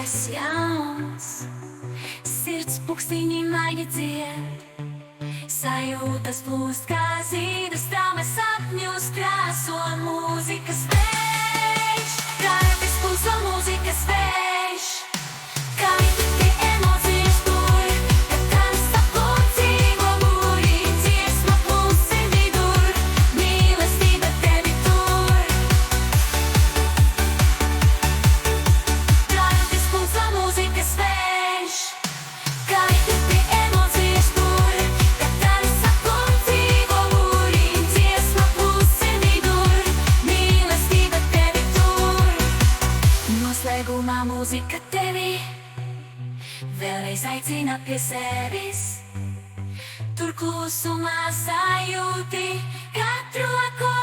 esi jauns, sirds pukstiņi maigi dzied, sajūtas plūst kā zīdas, traumas sapņus krāso mūzikas vējš, kartes pulso mūzikas vējš, kaitīgi emocijas tur, kad tamsa pulcīgo būrī, dziesma plūst sirdī dur, mīlestība tevi tur. Kartes pulso mūzikas vējš, kaitīgi emocijas tur, kad tamsa pulcīgo būrī, dziesma plūst sirdī dur, mīlestība tevi tur. Noslēgumā mūzika tevi vēlreiz aicina pie sevis, tur klusumā sajūti katru akordu.